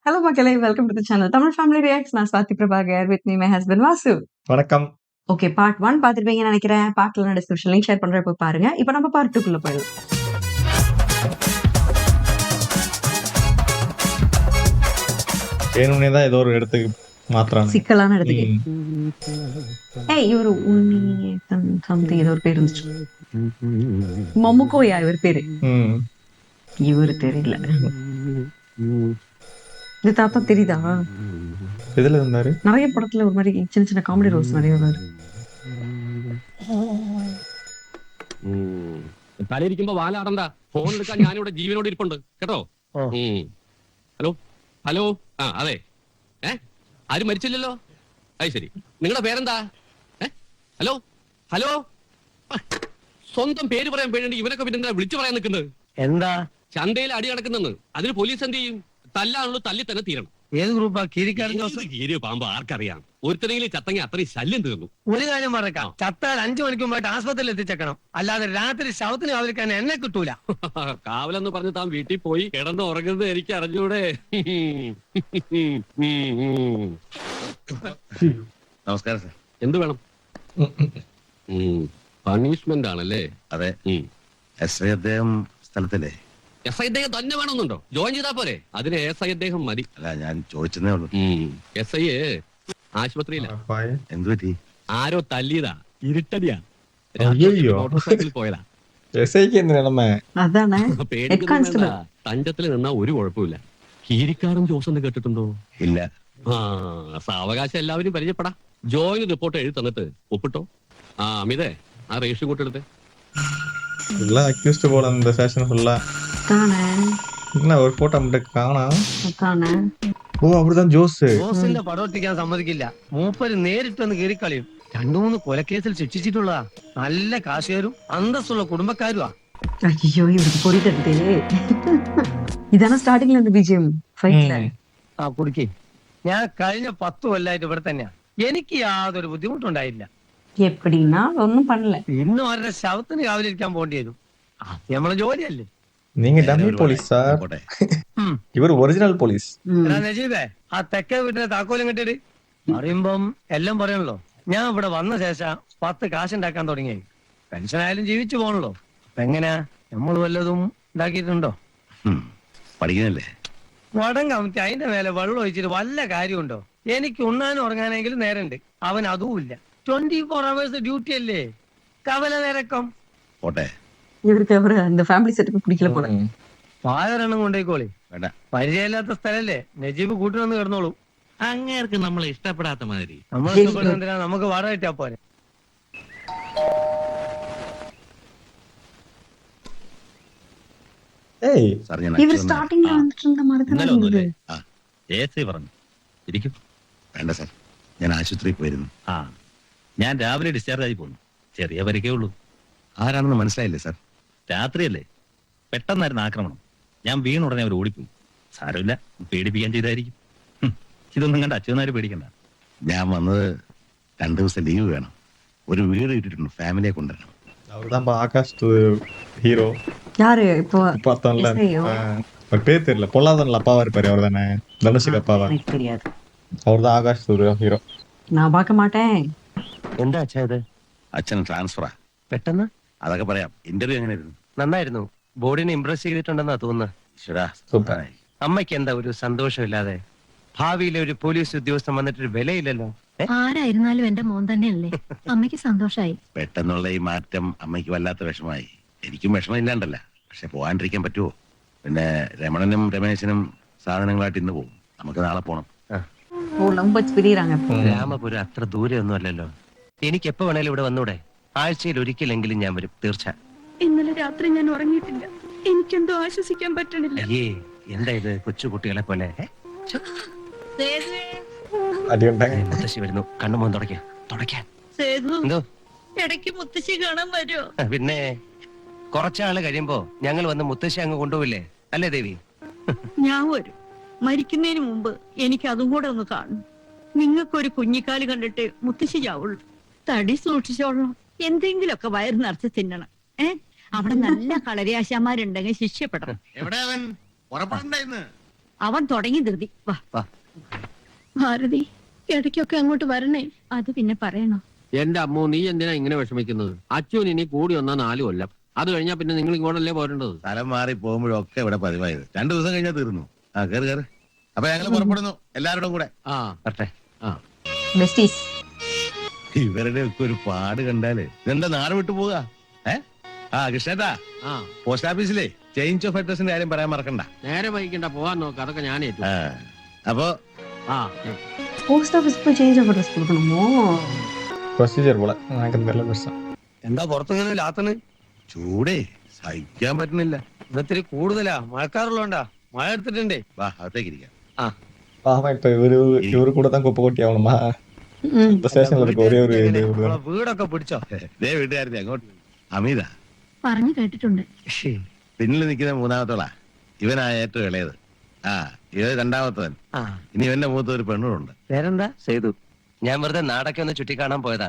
Hello, Makale. Welcome to the channel. Tamil Family Reacts. நான் Swathi Prabhakar. With me, my husband Vasu. வணக்கம். Okay, part 1 பார்த்துருப்பீங்கன்னு நினைக்கிறேன். பார்ட்ல நான் டிஸ்கிரிப்ஷன் லிங்க் ஷேர் பண்றேன், போய் பாருங்க. இப்போ நம்ம பார்ட் 2 குள்ள போயிடலாம். வேணும்னே தான் ஏதோ ஒரு இடத்துக்கு மாத்துறாங்க. சிக்கலான இடத்துக்கு. ஏய், இவரு உன்னி சம்திங் ஏதோ ஒரு பேர் இருந்துச்சு. மம்முக்கோயா இவர் பேரு. இவரு தெரியல. இந்த தாத்தா தெரியுதா? எதுல இருந்தாரு? நிறைய படத்துல ஒரு மாதிரி சின்ன சின்ன காமெடி ரோல்ஸ் நிறைய வருவாரு. തലയിരിക്കുമ്പോ വാലാടണ്ട. ഫോൺ എടുക്കാൻ ഞാനിവിടെ ജീവനോട് ഇരിപ്പുണ്ട് കേട്ടോ. Hello hello. ആ അതെ. ആരും മരിച്ചില്ലല്ലോ. അത് ശരി. നിങ്ങളുടെ പേരെന്താ? Hello hello. സ്വന്തം പേര് പറയാൻ പേരുണ്ട്. ഇവനൊക്കെ പിന്നെ വിളിച്ചു പറയാൻ നിൽക്കുന്നത് എന്താ? ചന്തയിൽ അടി നടക്കുന്നെന്ന്. അതിന് പോലീസ് എന്ത് ചെയ്യും? തല്ലാണല്ലോ, തല്ലി തന്നെ തീരണം. ഏത് ഗ്രൂപ്പാ? കീരിക്കാരൻ കീരിയോ പാമ്പോ ആർക്കറിയാം. ഒരുത്തനെങ്കിലും ചത്തങ്ങി അത്രയും ശല്യം തീർന്നു. ഒരു കാര്യം മറക്കാം, ചത്താൽ 5 മണിക്ക് മുമ്പായിട്ട് ആസ്പത്രിയിൽ എത്തിച്ചേക്കണം. അല്ലാതെ രാത്രി ശവത്തിന് കാവലിക്കാൻ എന്നെ കിട്ടൂല. കാവലെന്ന് പറഞ്ഞ് താൻ വീട്ടിൽ പോയി കിടന്ന് ഉറങ്ങുന്നത് എനിക്ക് അറിഞ്ഞൂടെ. നമസ്കാരം സാർ. എന്ത് വേണം? പണിഷ്മെന്റ് ആണല്ലേ? അതെ. എസ് ഐ അദ്ദേഹം സ്ഥലത്തല്ലേ? എസ് ഐ അദ്ദേഹം തന്നെ വേണമെന്നുണ്ടോ? ജോയിൻ ചെയ്താ പോരെ? അതിന് എസ് ഐ അദ്ദേഹം മതി. അല്ല, ഞാൻ ചോദിച്ചതേ ഉള്ളൂ. എസ് ഐ ആശുപത്രിയില. എന്തു പറ്റി? ആരോ തല്ലിയതാ. ഇരുട്ടടിയാ. അയ്യോ. മോട്ടോർ പോയതാ. അതാണ് പേടിക്കുന്ന തഞ്ചത്തിൽ നിന്നാ ഒരു കുഴപ്പമില്ല. കീരിക്കാരൻ ജോസ് എന്ന് കേട്ടിട്ടുണ്ടോ? ഇല്ല. സാവകാശം എല്ലാവരും പരിചയപ്പെടാ. ജോയിൻ റിപ്പോർട്ട് എഴുതി തന്നിട്ട് ഒപ്പിട്ടോ. അമിതേ, ആ റേഷൻ കൂട്ടെടുത്ത്. எல்லாம் அக்யூஸ்ட் போல இந்த செஷன் ஃபுல்லா. என்ன ஒரு போட்டோ மட்டும் കാണാം. ഓ, അവിടുത്തെ ജോസിന്റെ പടം ഒട്ടിക്കാൻ സമ്മതിക്കില്ല. മൂപ്പര് നേരിട്ടൊന്ന് കീറിക്കളിയും. 2-3 കൊലക്കേസിൽ ശിക്ഷിച്ചിട്ടുള്ളതാ. നല്ല കാശുകാരും അന്തസ്സുള്ള കുടുംബക്കാരുവാ. അയ്യോ, ഇവർക്ക് പൊടിത്തട്ടേ. ഇതാണ് സ്റ്റാർട്ടിംഗിൽ എന്ത് ബിജിഎം ഫൈറ്റില്. ആ കുടിക്കേ. ഞാൻ കഴിഞ്ഞ 10 കൊല്ലായിട്ട് ഇവിടെ തന്നെയാ. എനിക്ക് യാതൊരു ബുദ്ധിമുട്ടുണ്ടായില്ല. എപ്പടിന്നാ ഒന്നും പണല. ഇന്ന് അവരുടെ ശവത്തിന് കാവലിരിക്കാൻ പോണ്ടി വരും. നമ്മളെ ജോലിയല്ലേ. நீங்க டம்மி போலீஸ் சார். இவர் ஒரிஜினൽ പോലീസ്. നജീബേ, ആ തെക്കേ വീട്ടിലെ താക്കോലും കെട്ടിട്ട് പറയുമ്പം എല്ലാം പറയണല്ലോ. ഞാൻ ഇവിടെ വന്ന ശേഷം 10 കാശുണ്ടാക്കാൻ തുടങ്ങി. പെൻഷനായാലും ജീവിച്ചു പോകണല്ലോ. അപ്പൊ എങ്ങനെയാ, നമ്മൾ വല്ലതും ഉണ്ടാക്കിയിട്ടുണ്ടോ? പഠിക്കുന്നില്ലേ? വടം കമത്തി അതിന്റെ മേലെ വെള്ളം ഒഴിച്ചിട്ട് വല്ല കാര്യമുണ്ടോ? എനിക്ക് ഉണ്ണാനും ഉറങ്ങാനെങ്കിലും നേരണ്ട്. അവൻ അതും ഇല്ല. 24 hours ഡ്യൂട്ടി അല്ലേ. കവല നിരക്കം പോട്ടെ. ഇവർക്ക് അവർ இந்த ഫാമിലി സെറ്റപ്പ് പിടിക്കല പോലെ. പായൊരെണ്ണം കൊണ്ടേക്കോളി. വേണ്ട, പരിചയമില്ലാത്ത സ്ഥലല്ലേ. നജീബ് കൂട്ടിനൊന്ന് കിടന്നോളൂ. അങ്ങേർക്ക് നമ്മളെ ഇഷ്ടപ്പെടാത്ത മാതിരി. നമ്മൾ ഇഷ്ടപ്പെടുന്നതിനാ, നമുക്ക് വാടക കിട്ടാ പോരെ. ഏയ്, സാർ ഞാൻ ഇവർ സ്റ്റാർട്ടിംഗിൽ വന്നിട്ടുണ്ട മറന്നു. പറഞ്ഞു ഇരിക്കും. വേണ്ട സാർ, ഞാൻ ആശുപത്രിയിൽ പോയിരുന്നു. ഞാൻ രാവിലെ ഡിസ്ചാർജ് ആയി പോന്നു. ചെറിയ പരിക്കേ ഉള്ളൂ. ആരാണെന്ന് മനസ്സിലായില്ലേ സാർ? രാത്രിയല്ലേ, പെട്ടെന്നായിരുന്നു ആക്രമണം. ഞാൻ വീണുടനെ അവർ ഓടിപ്പോയി. സാരമില്ല, പേടിപ്പിക്കാൻ ചെയ്തായിരിക്കും. ഇതൊന്നും കണ്ട അച്ഛനാര് പേടിക്കണ്ട. ഞാൻ വന്നത് 2 ദിവസം ലീവ് വേണം. ഒരു വീട് ഇട്ടിട്ടുണ്ട്, ഫാമിലിയെ കൊണ്ടുവരണം. அவர்தான் ஆகாஷ் ஹீரோ. யாரு இப்போ பார்த்தோம்ல, அவர் பேர் தெரியல. பொல்லாதன்ல அப்பாவா இருப்பாரு, அவர் தானே தனுஷுக்கு அப்பாவா? எனக்கு தெரியாது. அவர் தான் ஆகாஷ் ஹீரோ. நான் பார்க்க மாட்டேன். എന്താ അച്ഛാ ഇത്? അച്ഛൻ ട്രാൻസ്ഫറാ. പെട്ടെന്ന്? അതൊക്കെ പറയാം. ഇന്റർവ്യൂ എങ്ങനെയായിരുന്നു? നന്നായിരുന്നു. ബോർഡിനെ ഇംപ്രസ് ചെയ്തിട്ടുണ്ടെന്നാ തോന്നുന്നത്. ശരാ, സൂപ്പർ. അമ്മയ്ക്ക് എന്താ ഒരു സന്തോഷമില്ലാതെ? ഭാവിയിലെ ഒരു പോലീസ് ഉദ്യോഗസ്ഥൻ വന്നിട്ടൊരു വിലയില്ലല്ലോ. ആരായിരുന്നാലും എന്റെ മോൻ തന്നെയല്ലേ. അമ്മയ്ക്ക് സന്തോഷായി. പെട്ടെന്നുള്ള ഈ മാറ്റം അമ്മയ്ക്ക് വല്ലാത്ത വിഷമായി. എനിക്കും വിഷമമില്ലാണ്ടല്ല, പക്ഷെ പോകാണ്ടിരിക്കാൻ പറ്റുമോ? പിന്നെ രമണനും രമേശനും സാധനങ്ങളായിട്ട് ഇന്ന് പോകും. നമുക്ക് നാളെ പോണം. രാമപുരം അത്ര ദൂരെ ഒന്നും അല്ലല്ലോ. എനിക്ക് എപ്പോ വേണേലും ഇവിടെ വന്നൂടെ? ആഴ്ചയിൽ ഒരിക്കലെങ്കിലും ഞാൻ വരും, തീർച്ച. ഇന്നലെ രാത്രി ഞാൻ ഉറങ്ങിയിട്ടില്ല. എനിക്കെന്തോ ആശ്വസിക്കാൻ പറ്റണില്ല. അയ്യേ, എന്താ ഇത് കൊച്ചു കുട്ടികളെ പോലെ? മുത്തശ്ശി വരുന്നു. കണ്ണുമോൻ തുടയ്ക്കാൻ. എന്തോ? ഇടയ്ക്ക് മുത്തശ്ശി കാണാൻ വരുമോ? പിന്നെ കുറച്ചാള് കഴിയുമ്പോ ഞങ്ങൾ വന്ന് മുത്തശ്ശി അങ്ങ് കൊണ്ടുപോയില്ലേ, അല്ലേ ദേവി? ഞാൻ വരും. മരിക്കുന്നതിന് മുമ്പ് എനിക്ക് അതും കൂടെ ഒന്ന് കാണും. നിങ്ങൾക്കൊരു കുഞ്ഞിക്കാല് കണ്ടിട്ട് മുത്തശ്ശി ചാവുള്ളൂ. തടി സൂക്ഷിച്ചോളണം. എന്തെങ്കിലുമൊക്കെ വയറ് നിറച്ച് തിന്നണം. അവിടെ നല്ല കളരിയാശാന്മാരുണ്ടെങ്കിൽ ശിക്ഷപ്പെടണം. അവൻ തുടങ്ങി ധൃതി. വാ വാ. ഭാരതി, ഇടയ്ക്കൊക്കെ അങ്ങോട്ട് വരണേ. അത് പിന്നെ പറയണോ? എന്റെ അമ്മോ, നീ എന്തിനാ ഇങ്ങനെ വിഷമിക്കുന്നത്? അച്ഛൻ ഇനി കൂടി വന്നാ 4 കൊല്ലം. അത് കഴിഞ്ഞാ പിന്നെ നിങ്ങൾ ഇങ്ങോട്ടല്ലേ പോരേണ്ടത്. സ്ഥലം മാറി പോകുമ്പോഴൊക്കെ ഇവിടെ പതിവായത്. 2 ദിവസം കഴിഞ്ഞാൽ തീർന്നു. ആ കേറ് കേറ്. അപ്പൊ ഞങ്ങൾ പുറപ്പെടുന്നു എല്ലാവരോടും കൂടെ. ആ വരട്ടെ. ബെസ്റ്റീസ്. ഇവരുടെ ഒക്കെ ഒരു പാട് കണ്ടാല് ഇതെന്താ നാട് വിട്ടു പോവുക? കൃഷ്ണേട്ടാ, ആ പോസ്റ്റ് ഓഫീസിലെ ചേഞ്ച് ഓഫ് അഡ്രസിന്റെ കാര്യം പറയാൻ മറക്കണ്ട. നേരെ വൈകിക്കണ്ട, പോവാൻ നോക്ക്. അതൊക്കെ ഞാൻ ഏറ്റു. അപ്പൊ ആ പോസ്റ്റ് ഓഫീസ് പോയി ചേഞ്ച് ഓഫ് അഡ്രസ് കൊടുക്കണമോ? പ്രൊസീജിയർ പോലെ എനിക്ക് എന്തെല്ലാം പ്രശ്നം. എന്താ പുറത്തിങ്ങനെ ലാത്തണ്? ചൂടേ സഹിക്കാൻ പറ്റുന്നില്ല. ഇന്നത്തിരി കൂടുതലാ. മഴക്കാറുള്ളോണ്ടാ. മഴ എടുത്തിട്ടുണ്ടേ. വാ അകത്തേക്ക് ഇരിക്കാം. പാവമായിട്ട് ഇവര് കൂടെ തന്നെ കുപ്പ കൊട്ടിയാവണം. സ്റ്റേഷനിൽ ഒരേ ഒരു നമ്മളെ വീടൊക്കെ പിടിച്ചോ? ദേ വീട്ടുകാരുടെ അങ്ങോട്ട്. അമിത പറഞ്ഞു കേട്ടിട്ടുണ്ട്. പിന്നിൽ നിൽക്കുന്ന 3ാമത്തോളാ. ഇവനാ ഏറ്റവും ഇളയത്. ഇവ 2ാമത്തവൻ. ഇനി ഇവന്റെ മൂത്ത ഒരു പെണ്ണുണ്ട്. പേരെന്താ? സേതു. ഞാൻ വെറുതെ നാടൊക്കെ ഒന്ന് ചുറ്റി കാണാൻ പോയതാ.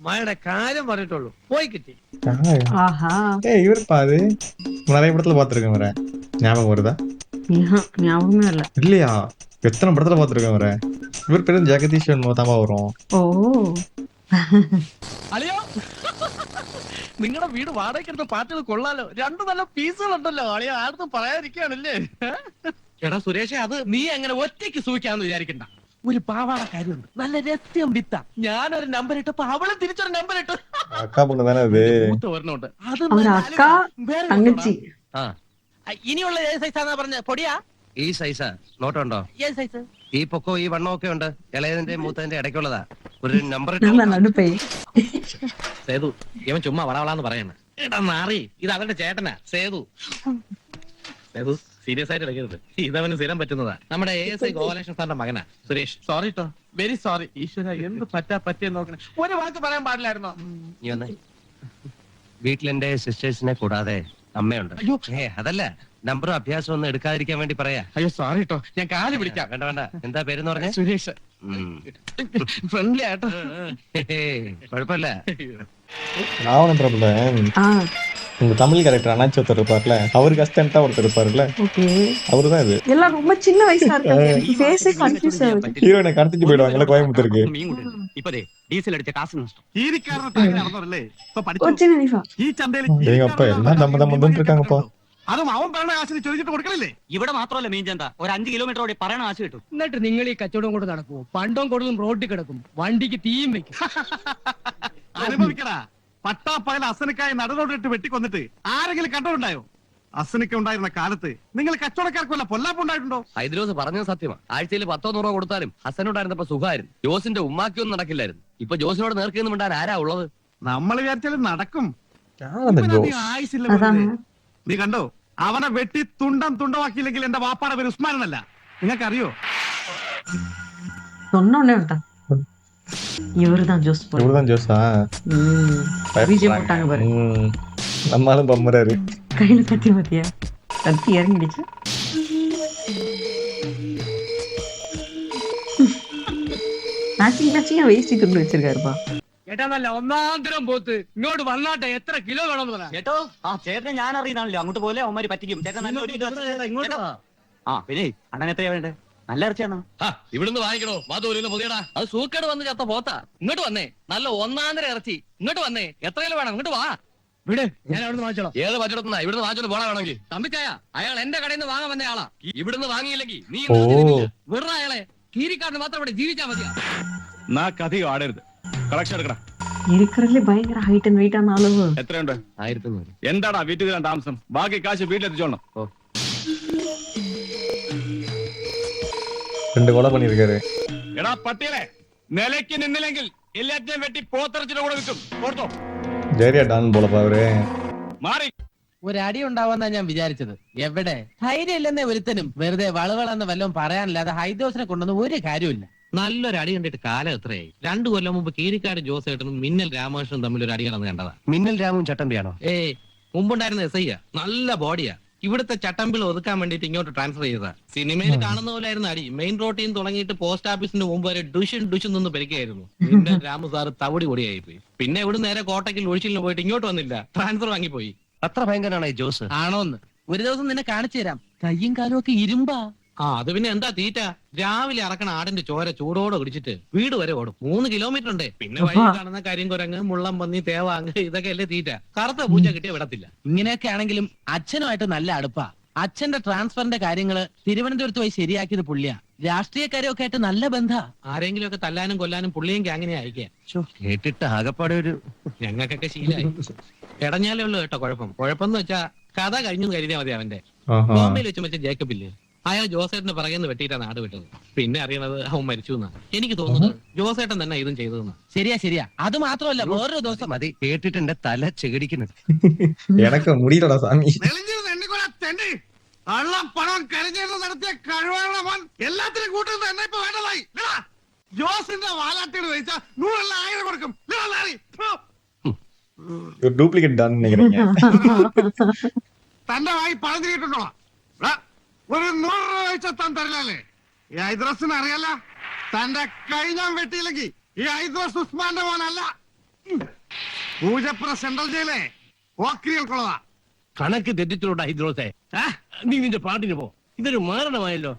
മഴയുടെ കാര്യം പറഞ്ഞിട്ടുള്ളൂ, പോയി കിട്ടി. ஆஹா. இவர் பாரு நிறைய படத்துல பாத்துருக்கேன் வர. ஞாபகம் வருதா? ஞாபகமே இல்ல. இல்லையா? எத்தனை படத்துல பாத்துருக்கேன் வர. இவர் பேரு ஜெகதீஷன் மொத்தமா வரும். ഓ. അളിയോ, നിങ്ങളുടെ വീട് വാടകയ്ക്കെടുത്ത പാട്ടുകൾ കൊള്ളാലോ. 2 നല്ല പീസുകളുണ്ടല്ലോ. അളിയോ ആർക്കും പറയാതിരിക്കുകയാണല്ലേ. എടാ സുരേഷ്, അത് നീ അങ്ങനെ ഒറ്റയ്ക്ക് സൂഹിക്കാന്ന് വിചാരിക്കണ്ട. ഒരു പാവാട കാര്യമുണ്ട്, നല്ല രസ്യം വിത്ത. ഞാനൊരു നമ്പർ ഇട്ടപ്പോ അവളെ തിരിച്ചൊരു നമ്പർ ഇട്ടു. அக்கா பொண்ணு தானே அது? മൂത്ത ഒരെണ്ണമുണ്ട്. അത് അവരുടെ അക്ക, തങ്കച്ചി. ഇനിയുള്ള ഏത് സൈസാന്നാ പറഞ്ഞ? പൊടിയാ? ഈ സൈസാ? നോട്ടുണ്ടോ? ഏത് സൈസ്? ഈ പൊക്കോ ഈ വണ്ണോ ഒക്കെ ഉണ്ട്. ഇളയതിന്റെ മൂത്തതിന്റെ ഇടയ്ക്കുള്ളതാ. ഒരു നമ്പർ ഞാൻ നടുപ്പേ. സേതു, ഇവൻ ചുമ്മാ വളവളാന്ന് പറയണ. എടാ നാറി, ഇത് അവരുടെ ചേട്ടനാ സേതു. സേതു, സീരിയസ് ആയിട്ട് എടുക്കരുത്. ഇതവന് സ്ഥിരം പറ്റുന്നതാ. നമ്മുടെ ASI ഗോപാലകൃഷ്ണൻ സാറിന്റെ മകനാ സുരേഷ്. സോറി ട്ടോ, വെരി സോറി. ഈശ്വര, എന്ത് പറ്റിയെന്ന് നോക്കണേ. ഒരു വാക്ക് പറയാൻ പാടില്ലായിരുന്നോ? നീ വന്നേ. വീട്ടിലെന്റെ സിസ്റ്റേഴ്സിനെ കൂടാതെ അമ്മയുണ്ട്. അയ്യോ. അതല്ല, നമ്പറും അഭ്യാസം ഒന്നും എടുക്കാതിരിക്കാൻ വേണ്ടി പറയാ. അയ്യോ സോറി ട്ടോ, ഞാൻ കാല് പിടിക്കാം. വേണ്ട വേണ്ട. എന്താ പേരെന്ന് പറഞ്ഞേ? സുരേഷ്. ഫ്രണ്ട്ലി ആട്ടോ. കുഴപ്പമില്ല. நான் ஒன்றும் ப்ராப்ளம். ஆ, உங்க தமிழ் கேரக்டர் அண்ணாச்சி ஒருத்தர் இருப்பார்ல, அவருக்கு அசிஸ்டன்ட்டா ஒருத்தர் இருப்பாருல்ல, ஓகே. அவரு தான் இது. எல்லாம் ரொம்ப சின்ன வயசா இருக்காங்க. ஃபேஸே கன்ஃபியூஸ் ஆகுது. ஹீரோயினை கடத்திட்டு போயிடுவாங்கல்ல கோயம்புத்தூருக்கு. ഇപ്പതേ ഡീസൽ അടിച്ച കാശ് നഷ്ടം. നടന്നല്ലേ ഇപ്പൊ പഠിച്ചു. കൊച്ചിന് നൈഫാ. ഈ ചന്തയിൽ ஏங்க அப்பா எல்லாம் தம்ம இருக்காங்கப்பா. അതും അവൻ പറഞ്ഞ കാശിന് ചോദിച്ചിട്ട് കൊടുക്കണില്ലേ? ഇവിടെ മാത്രമല്ല മീൻ ചന്ത, ഒരു 5 കിലോമീറ്റർ ഓടി പറയണ ആശ കിട്ടും. എന്നിട്ട് നിങ്ങൾ ഈ കച്ചവടം കൊണ്ട് നടക്കുമോ? പണ്ടവും കൊടുക്കും റോഡിൽ കിടക്കും, വണ്ടിക്ക് തീയും വെക്കും. അനുഭവിക്കടാ. പട്ടാപ്പകൽ അസനക്കായി നടുറോഡിട്ട് വെട്ടിക്കൊന്നിട്ട് ആരെങ്കിലും കണ്ടോണ്ടായോ? അസനക്ക ഉണ്ടായിരുന്ന കാലത്ത് നിങ്ങൾ കച്ചവടക്കാർക്കല്ല പൊല്ലാപ്പുണ്ടായിട്ടുണ്ടോ? ഹൈദ്രോസ് പറഞ്ഞത് സത്യമാണ്. ആഴ്ചയിൽ 10-100 കൊടുത്താലും ഹസനുണ്ടായിരുന്നപ്പോ സുഖമായിരുന്നു. ജോസിന്റെ ഉമ്മാക്കിയൊന്നും നടക്കില്ലായിരുന്നു. ഇപ്പൊ ജോസിനോട് നേർക്കെന്ന് മിണ്ടാൻ ആരാ ഉള്ളത്? നമ്മൾ വിചാരിച്ചാലും നടക്കും. யார் அந்த ஜோஸ்? ആയുസില്ല. അതാണ്. നീ കണ്ടോ? അവനെ വെട്ടി തുണ്ടമാക്കിയില്ലെങ്കിൽ എന്റെ വാപ്പാടെ പേര് ഉസ്മാനല്ല. നിങ്ങൾക്കറിയോ? சொன்னோன்னே விட்டான். இவருதான் ஜோஸ் போல. இவருதான் ஜோஸா? விஜய் போட்டாங்க பாரு. நம்மளும் பம்பராரு. கையில கத்தி பாத்தியா? கத்தி இறங்கிடுச்சு. மேட்சிங் வேஸ்டி துண்டு வச்சிருக்காருப்பா. ഏട്ടാ നല്ല ഒന്നാന്തരം പോത്ത് ഇങ്ങോട്ട് വന്നാട്ടെ. എത്ര കിലോ വേണം? കേട്ടോ, ആ ചേട്ടനെ ഞാൻ അറിയുന്നാണല്ലോ. അങ്ങോട്ട് പോലെ അവന്മാര് പറ്റിക്കും. ചേട്ടൻ നല്ല ഒരു ഇത് ആ പിന്നെ അണ്ണൻ എത്രയാ വേണ്ടേ? നല്ല ഇറച്ചിയാണോ? ഇവിടുന്ന് വാങ്ങിക്കണോ? വാതൂരിന്ന് പൊതിയടാ. അത് സൂക്കേട് വന്ന് ചത്ത പോത്താ. ഇങ്ങോട്ട് വന്നേ, നല്ല 1-ാന്തര ഇറച്ചി. ഇങ്ങോട്ട് വന്നേ, എത്ര കിലോ വേണം? ഇങ്ങോട്ട് വാ. വിട്, ഞാൻ അവിടുന്ന് വാങ്ങിച്ചോളാം. ഏത് പച്ചടത്തുനിന്നാ? ഇവിടുന്ന് വാങ്ങിച്ചോണ്ട് പോണ വേണമെങ്കിൽ തമ്പിച്ചായ, അയാൾ എന്റെ കടയിൽ നിന്ന് വാങ്ങാൻ വന്ന ആളാ. ഇവിടുന്ന് വാങ്ങിയില്ലെങ്കിൽ നീ വിടറ അയാളെ. കീരിക്കാരന് മാത്രം ഇവിടെ ജീവിച്ചാ മതിയാ. അധികം ആടരുത്. കളക്ഷൻ എടുക്കണം. இருக்கிறதுல பயங்கர ஹைட் அண்ட் வெயிட் ஆன அளவு. എത്രയുണ്ട്? 1100. എന്താടാ വീട്ടിൽ തരാൻ താമസം? ബാക്കി കാശ് വീട്ടിലെത്തിച്ചോണം. 2 கொலை பண்ணிருக்காரு. എടാ പട്ടിയലെ, നിലയ്ക്ക് നിന്നില്ലെങ്കിൽ എല്ലാറ്റിനെയും വെട്ടി പോത്തിറച്ചിന്റെ കൂടെ വിൽക്കും. ഓർത്തോ? ஜெரியா டான் போலப்பா அவரு. മാറി. ഒരടി ഉണ്ടാവാന്നാ ഞാൻ വിചാരിച്ചത്. എവിടെ ധൈര്യം ഇല്ലെന്നേ ഒരുത്തനും. വെറുതെ വളവളെന്ന് വല്ലതും പറയാനില്ലാതെ ഹൈദോസിനെ കൊണ്ടൊന്നും ഒരു കാര്യമില്ല. നല്ലൊരു അടി കണ്ടിട്ട് കാലം എത്രയായി? 2 കൊല്ലം മുമ്പ് കീരിക്കാട് ജോസേട്ടനും മിന്നൽ രാമകൃഷ്ണനും തമ്മിൽ ഒരു അടി കടന്ന് കണ്ടതാ. മിന്നൽ രാമും ചട്ടമ്പിയാണോ? മുമ്പുണ്ടായിരുന്ന SI നല്ല ബോഡിയാ. ഇവിടുത്തെ ചട്ടമ്പിൾ ഒതുക്കാൻ വേണ്ടിട്ട് ഇങ്ങോട്ട് ട്രാൻസ്ഫർ ചെയ്തതാ. സിനിമയിൽ കാണുന്ന പോലായിരുന്നു അടി. മെയിൻ റോഡിൽ നിന്ന് തുടങ്ങിയിട്ട് പോസ്റ്റ് ഓഫീസിന്റെ മുമ്പ് വരെ ഡുഷൻ നിന്ന് പെരുക്കായിരുന്നു. മിന്നൽ രാമു സാറ് തവിടി പൊടിയായി പോയി. പിന്നെ ഇവിടെ നേരെ കോട്ടയ്ക്ക് ഒഴിച്ചിലിന് പോയിട്ട് ഇങ്ങോട്ട് വന്നില്ല, ട്രാൻസ്ഫർ വാങ്ങിപ്പോയി. അത്ര ഭയങ്കരനാണ് ഈ ജോസ്? ആണോന്ന് ഒരു ദിവസം നിന്നെ കാണിച്ചു തരാം. കയ്യും കാലും ഒക്കെ ഇരുമ്പാ. ആ അത് പിന്നെ എന്താ തീറ്റ? രാവിലെ ഇറക്കണ ആടിന്റെ ചോര ചൂടോടെ കുടിച്ചിട്ട് വീട് വരെ ഓടും. 3 കിലോമീറ്റർ ഉണ്ട്. പിന്നെ വഴി കാണുന്ന കരിങ്കുരങ്ങ്, മുള്ളം പന്നി, തേവാങ്ങ് ഇതൊക്കെ അല്ലേ തീറ്റ. കറുത്ത പൂച്ച കിട്ടിയ വിടത്തില്ല. ഇങ്ങനെയൊക്കെ ആണെങ്കിലും അച്ഛനുമായിട്ട് നല്ല അടുപ്പാ. അച്ഛന്റെ ട്രാൻസ്ഫറിന്റെ കാര്യങ്ങള് തിരുവനന്തപുരത്ത് പോയി ശരിയാക്കിയത് പുള്ളിയാ. രാഷ്ട്രീയക്കാരൊക്കെ ആയിട്ട് നല്ല ബന്ധാ. ആരെങ്കിലും ഒക്കെ തല്ലാനും കൊല്ലാനും പുള്ളിയും ഗ്യാങ്ങിനെ അയക്കുക. കേട്ടിട്ട് ആകപ്പാടെ ഒരു ഞങ്ങൾക്കൊക്കെ ശീലമായി. ഇടഞ്ഞാലേ ഉള്ളൂ കേട്ടോ കുഴപ്പം. കുഴപ്പമെന്ന് വെച്ചാ കഥ കഴിഞ്ഞു കരുതിയാ മതി. അവന്റെ ബോംബെയിൽ വെച്ച് മറ്റേ ജേക്കബില്ലേ, അയാൾ ജോസേട്ടന് പറയുന്നത് വെട്ടിയിട്ടാ നാട് വിട്ടത്. പിന്നെ അറിയണത് അവൻ മരിച്ചു എന്നാ. എനിക്ക് തോന്നുന്നത് ജോസേട്ടൻ തന്നെ ഇതും ചെയ്തതെന്നാ. ശരിയാ ശരിയാ. അത് മാത്രമല്ല വേറൊരു ദിവസം മതി. കേട്ടിട്ട് എന്റെ തല ചെകിടിക്കുന്നു. എനക്ക് മുടിയിലടാ സാമി. പണം കരഞ്ഞേറ് നടത്തിയ കഴിവാണ് എല്ലാത്തിനും കൂട്ടുന്നത്. എന്നെ ഇപ്പൊ വേണ്ടതായി. ജോസിന്റെ വാലാട്ടികൾ വെച്ചാൽ 100,000 കൊടുക്കും. ഡ്യൂപ്ലിക്കേറ്റ് தான் நினைக்கிறீங்க. തന്റെ വായി പണം തിരിയിട്ടുണ്ടോ? ഒരു 100 രൂപ വെച്ചാൽ താൻ തരില്ലേ? ഈ ഐദ്രസിന് അറിയാല. തന്റെ കൈ ഞാൻ വെട്ടിയില്ലെങ്കിൽ ഈ ഐദ്രസ് ഉസ്മാന്റെ മോനല്ല. പൂജപ്പുര സെൻട്രൽ ജയിലേ ഓക്രികൾക്കുള്ളതാ. കണക്ക് തെറ്റിച്ചുള്ള ഐദ്രോസേ, നീ നിന്റെ പാട്ടിന് പോ. ഇതൊരു മാരണമായല്ലോ.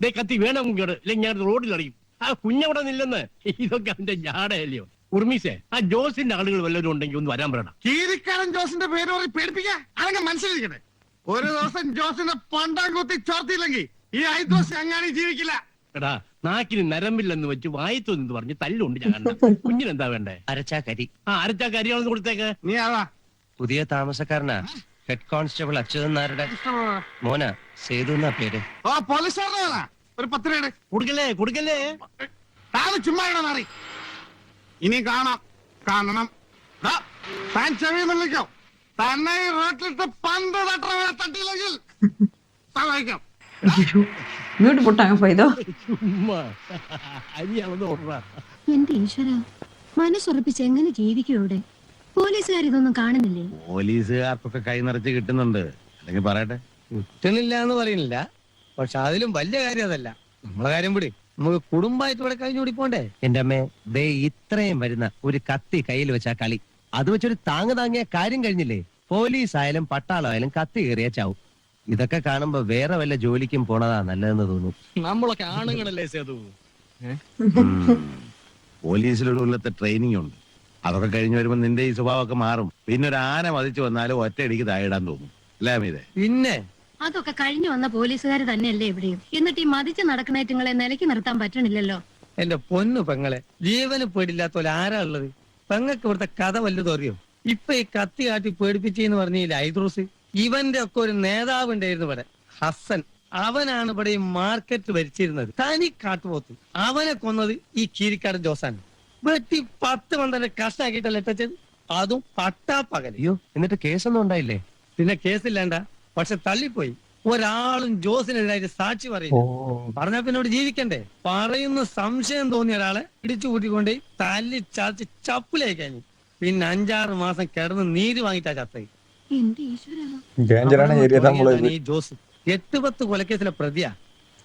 ദേ കത്തി വേണമെങ്കിൽ അല്ലെങ്കിൽ ഞാൻ റോഡിൽ അറിയും. ആ കുഞ്ഞവിടെ നില്ലെന്ന്. ഇതൊക്കെ അവന്റെ ജാടയല്ലയോ. ഉർമീസേ, ആ ജോസിന്റെ ആളുകൾ വല്ലവരും ഉണ്ടെങ്കിൽ ഒന്ന് വരാൻ പറയണം. കീരിക്കാരൻ ജോസിന്റെ പേര് പറയും പേടിപ്പിക്കാൻ അല്ലെങ്കിൽ മനസ്സിലിരിക്കട്ടെ. ഒരു ദിവസം ജോസിന്റെ പണ്ടാൻ കുത്തി ചോർത്തിയില്ലെങ്കിൽ ഈ ഐദ്രോസ് അങ്ങനെ ജീവിക്കില്ല. എടാ നാക്കിന് നരമ്പില്ലെന്ന് വെച്ച് വായിത്തു എന്ന് പറഞ്ഞ് തല്ലുണ്ട് ഞാൻ. കുഞ്ഞിനെന്താ വേണ്ടേ? അരച്ചാ കരി. ആ അരച്ചാ കരിയാണെന്ന് കൊടുത്തേക്ക്. നീ ആവാ പുതിയ താമസക്കാരനാ. ഹെഡ് കോൺസ്റ്റബിൾ അച്യുതനാരുടെ മോന സേതു എന്നാ പേര്. ഓ പോലീസുകാരനാ. ഒരു 10 രൂപ കൊടുക്കല്ലേ കൊടുക്കല്ലേ. താഴെ ചുമ്മാ മാറി. ഇനി കാണണം. താൻ ചെവി വിളിക്കോ. തന്നെ ഈ റോട്ടിലിട്ട് പന്ത് തട്ടിയില്ലെങ്കിൽ സഹായിക്കാം. മ്യൂട്ട് പൊട്ടാങ്ക പോയതോ. എന്റെ ഈശ്വര, മനസ്സുറപ്പിച്ച് എങ്ങനെ ജീവിക്കും ഇവിടെ? പോലീസുകാർ ഇതൊന്നും കാണുന്നില്ലേ? പോലീസുകാർക്കൊക്കെ കൈ നിറച്ച് കിട്ടുന്നുണ്ട്. അല്ലെങ്കിൽ പറയട്ടെ, കിട്ടണില്ല എന്ന് പറയുന്നില്ല. പക്ഷെ അതിലും വലിയ കാര്യം അതല്ല. നമ്മളെ കാര്യം പിടി. നമുക്ക് കുടുംബമായിട്ട് ഇവിടെ കഴിഞ്ഞുകൂടി പോണ്ടേ? എന്റെ അമ്മേ, ദേ ഇത്രയും വരുന്ന ഒരു കത്തി കയ്യിൽ വെച്ചാ കളി. അത് വെച്ചൊരു താങ്ങിയ കാര്യം കഴിഞ്ഞില്ലേ? പോലീസ് ആയാലും പട്ടാളമായാലും കത്തി കയറിയ ചാവും. ഇതൊക്കെ കാണുമ്പോ വേറെ വല്ല ജോലിക്കും പോണതാ നല്ലതെന്ന് തോന്നും. നമ്മളൊക്കെ ആണുങ്ങളല്ലേ സേതു? പോലീസിലൊരു കൊല്ലത്തെ ട്രെയിനിങ് ഉണ്ട്. അതൊക്കെ കഴിഞ്ഞ് വരുമ്പോ നിന്റെ ഈ സ്വഭാവമൊക്കെ മാറും. പിന്നെ ഒരു ആന മതിച്ചു വന്നാലും ഒറ്റയടിക്ക് തായിടാൻ തോന്നും. അല്ലേ അമീതേ? പിന്നെ അതൊക്കെ കഴിഞ്ഞു വന്ന പോലീസുകാർ തന്നെയല്ലേ ഇവിടെയും. എന്നിട്ട് ഈ മതിച്ച് നടക്കണേറ്റുങ്ങളെ നിലയ്ക്ക് നിർത്താൻ പറ്റണില്ലല്ലോ. എന്റെ പൊന്നു പെങ്ങളെ, ജീവന് പേടില്ലാത്ത പോലെ ആരാ ഉള്ളത്? പെങ്ങൾക്ക് ഇവിടുത്തെ കഥ വല്ലതും അറിയോ? ഇപ്പൊ ഈ കത്തി കാട്ടി പേടിപ്പിച്ചെന്ന് പറഞ്ഞില്ല ഐദ്രൂസ്. ഇവന്റെ ഒക്കെ ഒരു നേതാവ് ഉണ്ടായിരുന്നു ഇവിടെ, ഹസൻ. അവനാണ് ഇവിടെ ഈ മാർക്കറ്റ് ഭരിച്ചിരുന്നത്. തനി കാട്ടുപോത്ത്. അവനെ കൊന്നത് ഈ കീരിക്കാടൻ ജോസാണ്. വെട്ടി 10 പന്ത്രണ്ട് കഷ്ടാക്കിയിട്ടല്ലേ ഇട്ടത്. അതും പട്ടാപ്പകൽ. അയ്യോ, എന്നിട്ട് കേസൊന്നും ഉണ്ടായില്ലേ? പിന്നെ കേസില്ലാണ്ട, പക്ഷെ തള്ളിപ്പോയി. ഒരാളും ജോസിനെതിരായിട്ട് സാക്ഷി പറയില്ല. പറഞ്ഞാ പിന്നെ ഇവിടെ ജീവിക്കണ്ടേ? പറയുന്ന സംശയം തോന്നിയ ഒരാളെ ഇടിച്ചു കൂട്ടിക്കൊണ്ട് തല്ലി ചാച്ച് ചപ്പിലേക്കാൻ. പിന്നെ 5-6 മാസം കിടന്ന് നീര് വാങ്ങിട്ടാ ചത്തത്. ഈ ജോസ് 8-10 കൊലക്കേസിലെ പ്രതിയാ.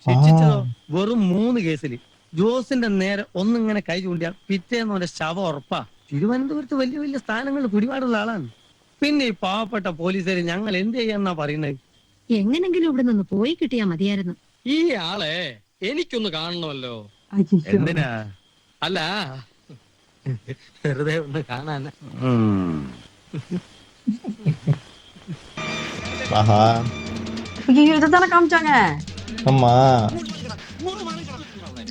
ശിക്ഷിച്ചതോ വെറും 3 കേസില്. ജോസിന്റെ നേരെ ഒന്നിങ്ങനെ കൈ ചൂണ്ടിയാൽ പിറ്റേന്ന് അവന്റെ ശവം ഉറപ്പാ. തിരുവനന്തപുരത്ത് വലിയ വലിയ സ്ഥാനങ്ങളിൽ പിടിപാടുള്ള ആളാണ്. പിന്നെ ഈ പാവപ്പെട്ട പോലീസുകാർ ഞങ്ങൾ എന്ത് ചെയ്യാന്നാ പറയുന്നത്? എങ്ങനെങ്കിലും ഇവിടെ നിന്ന് പോയി കിട്ടിയാ മതിയായിരുന്നു. ഈ ആളെ എനിക്കൊന്ന് കാണണമല്ലോ. എന്തിനാ? അല്ല, വെറുതെ ഒന്ന് കാണാൻ. ஆஹா. இதுதானே காமிச்சாங்க. ஆமா,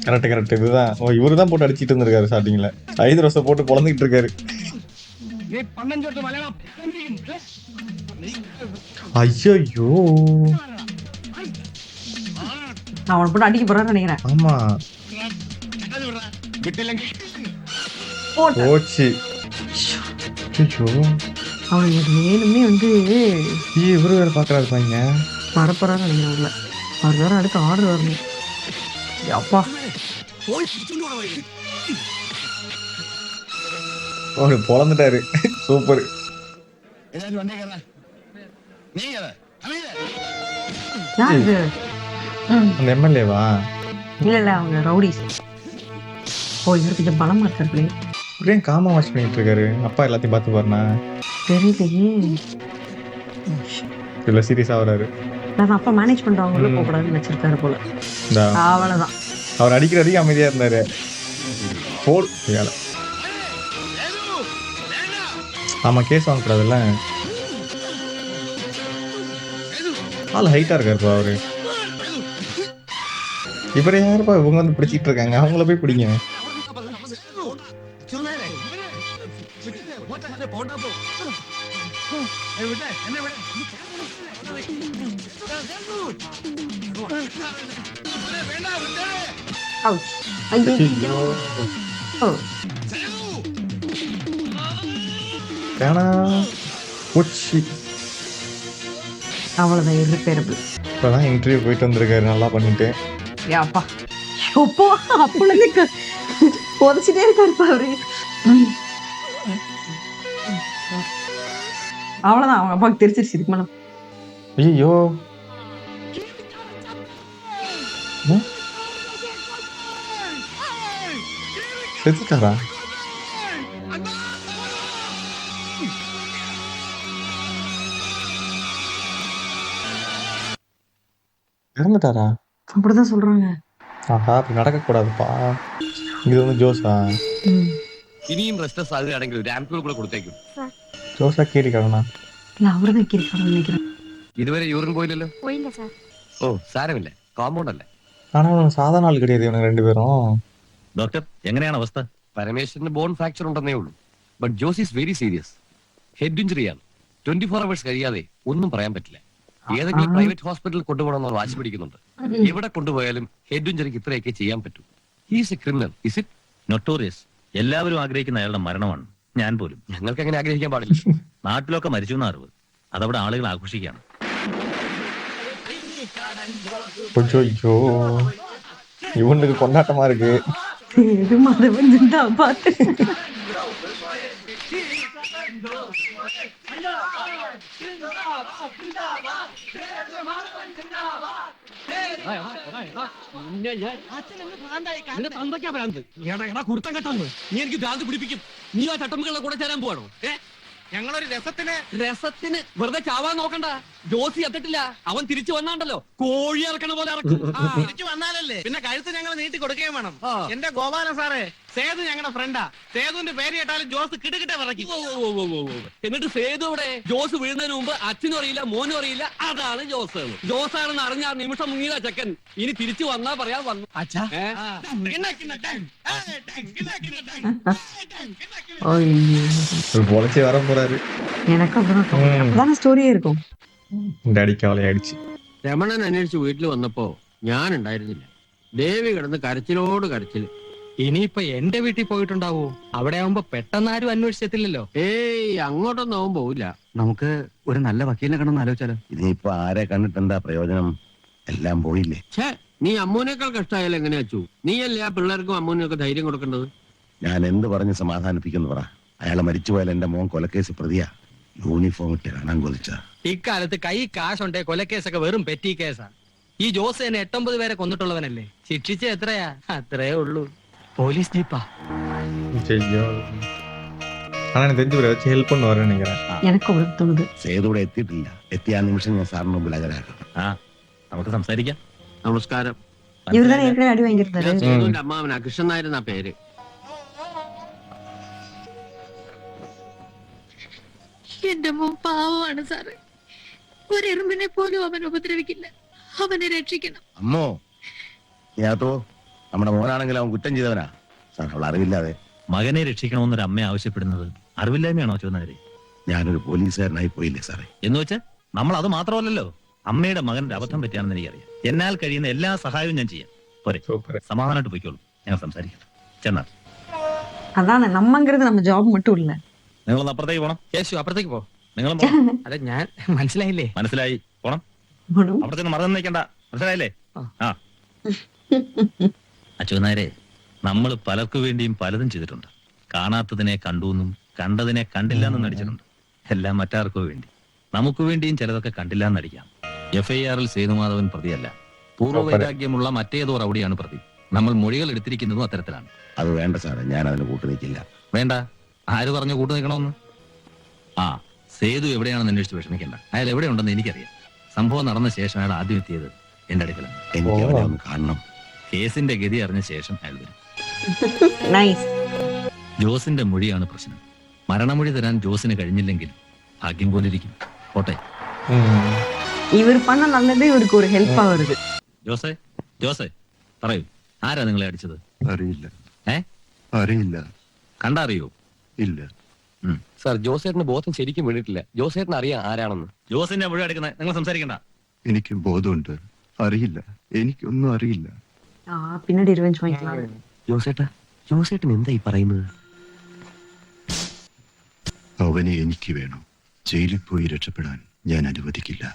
கரெக்ட் இதுதான். ஓ, இவரு தான் போட்டு அடிச்சிட்டு இருந்திருக்காரு ஸ்டார்டிங்ல. 5 வருஷம் போட்டு பொழந்துகிட்டு இருக்காரு. ஐயோ, அவனை போட்டு அடிக்க போறான்னு நினைக்கிறேன். ஆமா, போச்சு. ஐயோ, அவனுக்கு வேணுமே வந்து இவரு வேற பாக்குறாரு பாங்க. பரப்பறான்னு நினைக்கிறேன். உள்ள அவர் வேற அடுத்து ஆர்டர் வரணும். அப்பா அவரு பொழந்துட்டாரு. சூப்பர். யாரு? அந்த எம்எல்ஏவா? இல்ல அவங்க ரவுடிஸ். ஓ, இவரு கொஞ்சம் பலமா இருக்காரு. இப்படியே காமா வாஷ் பண்ணிட்டு இருக்காரு. அப்பா எல்லாத்தையும் பார்த்து பாருனா தெரியலையே. இல்ல சீரியஸா வராரு. அதான் அப்ப மேனேஜ் பண்றவங்களும் போகக்கூடாதுன்னு வச்சிருக்காரு போல. இந்த அவ்வளவுதான். அவர் அடிக்கிற அடிக்க அமைதியா இருந்தாரு. போல் வேலை. ஆமா, கேஸ் வாங்கக்கூடாதுல்ல. ஆள் ஹைட்டா இருக்காருப்பா அவரு. இவரை யாருப்பா இவங்க வந்து பிடிச்சிட்டு இருக்காங்க? அவங்கள போய் பிடிங்க. Ouch. ஐயோ. ஓ. வேணா போச்சு. அவ்வளவுதான், irreparable. இப்பதான் இன்டர்வியூ போயிட்டு வந்திருக்காரு, நல்லா பண்ணிட்டு. யாப்பா. எப்போ அப்பளே புதைச்சிட்டே இருக்காருப்பா அவரு. அவ்வளவுதான், அவங்க அப்பாவுக்கு தெரிச்சிருச்சு இதுக்கு மேல. ஐயோ, செத்துட்டாரா? இறந்துட்டாரா? அப்படிதான் சொல்றாங்க. ஆஹா, அப்படி நடக்கக்கூடாதுப்பா. இது வந்து ஜோஸா? ഇനിയും റെസ്റ്റ്ലെസ് ആകുകയാണെങ്കിൽ ഒരു ആംപ്യൂൾ കൂടെ കൊടുത്തേക്കും. ஜோஸா கீரிக்காரனா? இல்ல அவர்தான் கிரிக்காரன்னு நினைக்கிறேன். ഇതുവരെ യൂറിൻ പോയില്ലല്ലോ? പോയില്ല സാർ. ഓ സാരമില്ല, കോമ്പൗണ്ട് അല്ലേ. ஆனா இவனுக்கு சாதாரண ஆள் கிடையாது இவனுக்கு ரெண்டு பேரும். ഡോക്ടർ എങ്ങനെയാണ് അവസ്ഥ? പരമേശ്വരന് ബോൺ ഫ്രാക്ചർ ഉണ്ടെന്നേ ഉള്ളൂ. But Jose is very serious. ഹെഡ് ഇഞ്ചുറിയാണ്. 24 hours കഴിയാതെ ഒന്നും പറയാൻ പറ്റില്ല. ഏതെങ്കിലും പ്രൈവറ്റ് ഹോസ്പിറ്റലിൽ കൊണ്ടുപോകണമെന്ന് വാശി പിടിക്കുന്നുണ്ട്. എവിടെ കൊണ്ടുപോയാലും ഹെഡ് ഇഞ്ചുറിക്ക് ഇത്രയൊക്കെ ചെയ്യാൻ പറ്റൂ. He's A criminal, is it? Notorious. എല്ലാവരും ആഗ്രഹിക്കുന്ന അയാളുടെ മരണമാണ്. ഞാൻ പോലും. ഞങ്ങൾക്ക് അങ്ങനെ ആഗ്രഹിക്കാൻ പാടില്ല. നാട്ടിലൊക്കെ മരിച്ചു എന്ന അറിവ്. അതവിടെ ആളുകൾ ആഘോഷിക്കുകയാണ്. ஐயோ, இவனுக்கு கொண்டாட்டமா இருக்கு. இது மதவன் ஜிந்தாபாத். നീ എനിക്ക് ഭ്രാന്ത് പിടിപ്പിക്കും. നീ ആ ചട്ടമ്പുകളെ കൂടെ ചേരാൻ പോവാണോ? ഞങ്ങളൊരു രസത്തിന് വെറുതെ ചാവാൻ നോക്കണ്ട. ജോസി എത്തിട്ടില്ല, അവൻ തിരിച്ചു വന്നാണ്ടല്ലോ കോഴി ഇറക്കണ പോലെ ഇറക്കും. തിരിച്ചു വന്നാലല്ലേ പിന്നെ കഴുത്ത് ഞങ്ങൾ നീട്ടി കൊടുക്കുകയും വേണം. എന്റെ ഗോപാല സാറേ, സേതു ഞങ്ങളുടെ ഫ്രണ്ടാ. സേതുവിന്റെ പേര് കേട്ടാലും ജോസ് കിടുകിട്ട വിറയ്ക്കും. എന്നിട്ട് സേതു ഇവിടെ ജോസ് വീഴുന്നതിന് മുമ്പ് അച്ഛനും അറിയില്ല, മോനും അറിയില്ല. അതാണ് ജോസ്. ജോസാണെന്ന് അറിഞ്ഞ ആ നിമിഷം മുങ്ങിയ ചെക്കൻ ഇനി തിരിച്ചു വന്നാ പറയാ വന്നു. பொழைச்சி வர போறாரு. எனக்கு அப்படிதான் தோணுது. அப்பதான ஸ்டோரியே இருக்கும். இந்த அடிக்க அவளையாயிடுச்சு. രമണൻ അന്വേഷിച്ച് വീട്ടിൽ വന്നപ്പോ ഞാൻ ഉണ്ടായിരുന്നില്ല. ദേവി കിടന്ന് കരച്ചിലോട് കരച്ചിൽ. ഇനിയിപ്പൊ എന്റെ വീട്ടിൽ പോയിട്ടുണ്ടാവോ? അവിടെ ആവുമ്പോ പെട്ടെന്നാരും അന്വേഷിച്ചെത്തില്ലല്ലോ. ഏയ് അങ്ങോട്ടൊന്നും അവൻ പോവില്ല. നമുക്ക് ഒരു നല്ല വക്കീലിനെ കണ്ടെന്ന് ആലോചിച്ചാലോ? ഇനിയിപ്പോ ആരെ കണ്ടിട്ടെന്താ പ്രയോജനം? എല്ലാം പോയില്ലേ. ഛേ, നീ അമ്മൂനേക്കാൾ കഷ്ടമായാലും എങ്ങനെയാ അച്ചു? നീയല്ലേ ആ പിള്ളേർക്കും അമ്മൂനൊക്കെ ധൈര്യം കൊടുക്കേണ്ടത്? ഞാൻ എന്ത് പറഞ്ഞ് സമാധാനിപ്പിക്കുന്നു പറ. അയാളെ മരിച്ചുപോയാൽ എന്റെ മോൻ കൊലക്കേസ് പ്രതിയാ. യൂണിഫോം ഇട്ട് കാണാൻ കൊതിച്ച. ഇക്കാലത്ത് കൈ കാശുണ്ടേ കൊലക്കേസൊക്കെ വെറും പെറ്റി കേസാ. ഈ ജോസ് തന്നെ 8-9 പേരെ കൊന്നിട്ടുള്ളവനല്ലേ. ശിക്ഷിച്ച എത്രയാ? അത്രേ ഉള്ളൂ. പോലീസ് ജീപ്പാ. ஐயோ, ஆனா எனக்கு தெரிஞ்சு இவரை வச்சு ஹெல்ப் பண்ணுவாருன்னு நினைக்கிறேன். எனக்கு அப்படி தோணுது. സേതുവിടെ എത്തിയിട്ടില്ല. എത്തിയ ആ നിമിഷം ഞാൻ സാറിന് മുമ്പിൽ അകരാക്കാം. ആ, നമുക്ക് സംസാരിക്കാം. നമസ്കാരം. இவர்தானே ஏற்கனவே அடி வாங்கியிருந்தாரு. ഞാൻ സേതുവിന്റെ അമ്മാവനാ, കൃഷ്ണൻ നായരെന്നാ പേര്. എന്റെ മോൻ പാവമാണ് സാറ്. ഒരു എറുമ്പിനെ പോലും അവൻ ഉപദ്രവിക്കില്ല. അവനെ രക്ഷിക്കണം. അമ്മോ, ഞാത്തോ നമ്മുടെ മോനാണെങ്കിൽ അവൻ കുറ്റം ചെയ്തവനാ സാർ. അവൾ അറിവില്ലാതെ. മകനെ രക്ഷിക്കണമെന്നൊരു അമ്മ ആവശ്യപ്പെടുന്നത് അറിവില്ലായ്മയാണോ ചോദിക്കുന്നവര്? ഞാനൊരു പോലീസുകാരനായി പോയില്ലേ സാറേ? എന്ന് വെച്ചാൽ നമ്മൾ അത് മാത്രമല്ലല്ലോ, അമ്മയുടെ മകന്റെ അബദ്ധം പറ്റിയാണെന്ന് എനിക്കറിയാം. എന്നാൽ കഴിയുന്ന എല്ലാ സഹായവും ഞാൻ ചെയ്യാം. പോരെ, சூப்பர். സമാധാനമായിട്ട് പോയിക്കോളൂ. ഞങ്ങൾ സംസാരിക്കാം. ചെന്നാൽ அதானே, நம்மங்கிறது நம்ம ஜாப் மட்டும் இல்ல. നിങ്ങളൊന്ന് അപ്പുറത്തേക്ക് പോണം. യേശു അപ്പുറത്തേക്ക് പോ. നിങ്ങളും അല്ല ഞാൻ മനസ്സിലായില്ലേ? മനസ്സിലായി, പോണം. போடும். അവിടെ ചെന്ന് മറന്നു നിൽക്കണ്ട. മനസ്സിലായില്ലേ? ആ അച്യുതനായരെ, നമ്മൾ പലർക്കു വേണ്ടിയും പലതും ചെയ്തിട്ടുണ്ട്. കാണാത്തതിനെ കണ്ടുവെന്നും കണ്ടതിനെ കണ്ടില്ല എന്നും നടിച്ചിട്ടുണ്ട്. എല്ലാം മറ്റാർക്കോ വേണ്ടി. നമുക്ക് വേണ്ടിയും ചിലതൊക്കെ കണ്ടില്ല എന്നടിക്കാം. FIR-ൽ സേതുമാധവൻ പ്രതിയല്ല, പൂർവ്വവൈരാഗ്യമുള്ള മറ്റേതോ റൗഡിയാണ് പ്രതി. നമ്മൾ മൊഴികൾ എടുത്തിരിക്കുന്നതും അത്തരത്തിലാണ്. അത് വേണ്ട സാറേ, ഞാൻ അതിന് കൂട്ടു നിൽക്കില്ല. വേണ്ട, ആര് പറഞ്ഞു കൂട്ടു നിൽക്കണമെന്ന്? ആ, സേതു എവിടെയാണെന്ന് അന്വേഷിച്ച് വിഷമിക്കണ്ട. അയാൾ എവിടെയുണ്ടെന്ന് എനിക്കറിയാം. സംഭവം നടന്ന ശേഷം അയാൾ ആദ്യം എത്തിയത് എന്റെ അടുക്കല. എനിക്ക് അവനെ ഒന്ന് കാണണം. കേസിന്റെ ഗതി അറിഞ്ഞ ശേഷം അയാൾ വരും. നൈസ്. ജോസിന്റെ മൊഴിയാണ് പ്രശ്നം. മരണമൊഴി തരാൻ ജോസിന് കഴിഞ്ഞില്ലെങ്കിൽ ഭാഗ്യം പോലിരിക്കും. പോട്ടെ. ഇവർ பண்ண நல்லதே இவருக்கு ஒரு ஹெல்ப்பா வருது. ജോസേ പറയൂ, ആരാ നിങ്ങളെ അടിച്ചത്? അറിയില്ല. അറിയില്ല. കണ്ടറിയോ? ഇല്ല സാർ, ജോസേട്ടന് ബോധം ശരിക്കും വീണിട്ടില്ല. ജോസേട്ടൻ അറിയാം ആരാണെന്ന്. ജോസിന്റെ മൊഴി എടുക്കുന്നത് നിങ്ങൾ സംസാരിക്കണ്ട. എനിക്ക് ബോധമുണ്ട്. അറിയില്ല, എനിക്കൊന്നും അറിയില്ല. പിന്നീട് റിവെഞ്ച് വാങ്ങിக்கலாம். ജോസേട്ടൻ എന്താ ഈ പറയുന്നത്? അവനെ എനിക്ക് വേണം. ജയിലിൽ പോയി രക്ഷപ്പെടാൻ ഞാൻ അനുവദിക്കില്ല.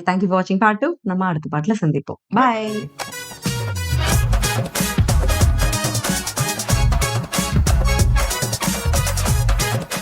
தேங்க்யூ ஃபார் வாட்சிங் பார்ட் 2. நம்ம அடுத்த பாட்டுல சந்திப்போம். பை.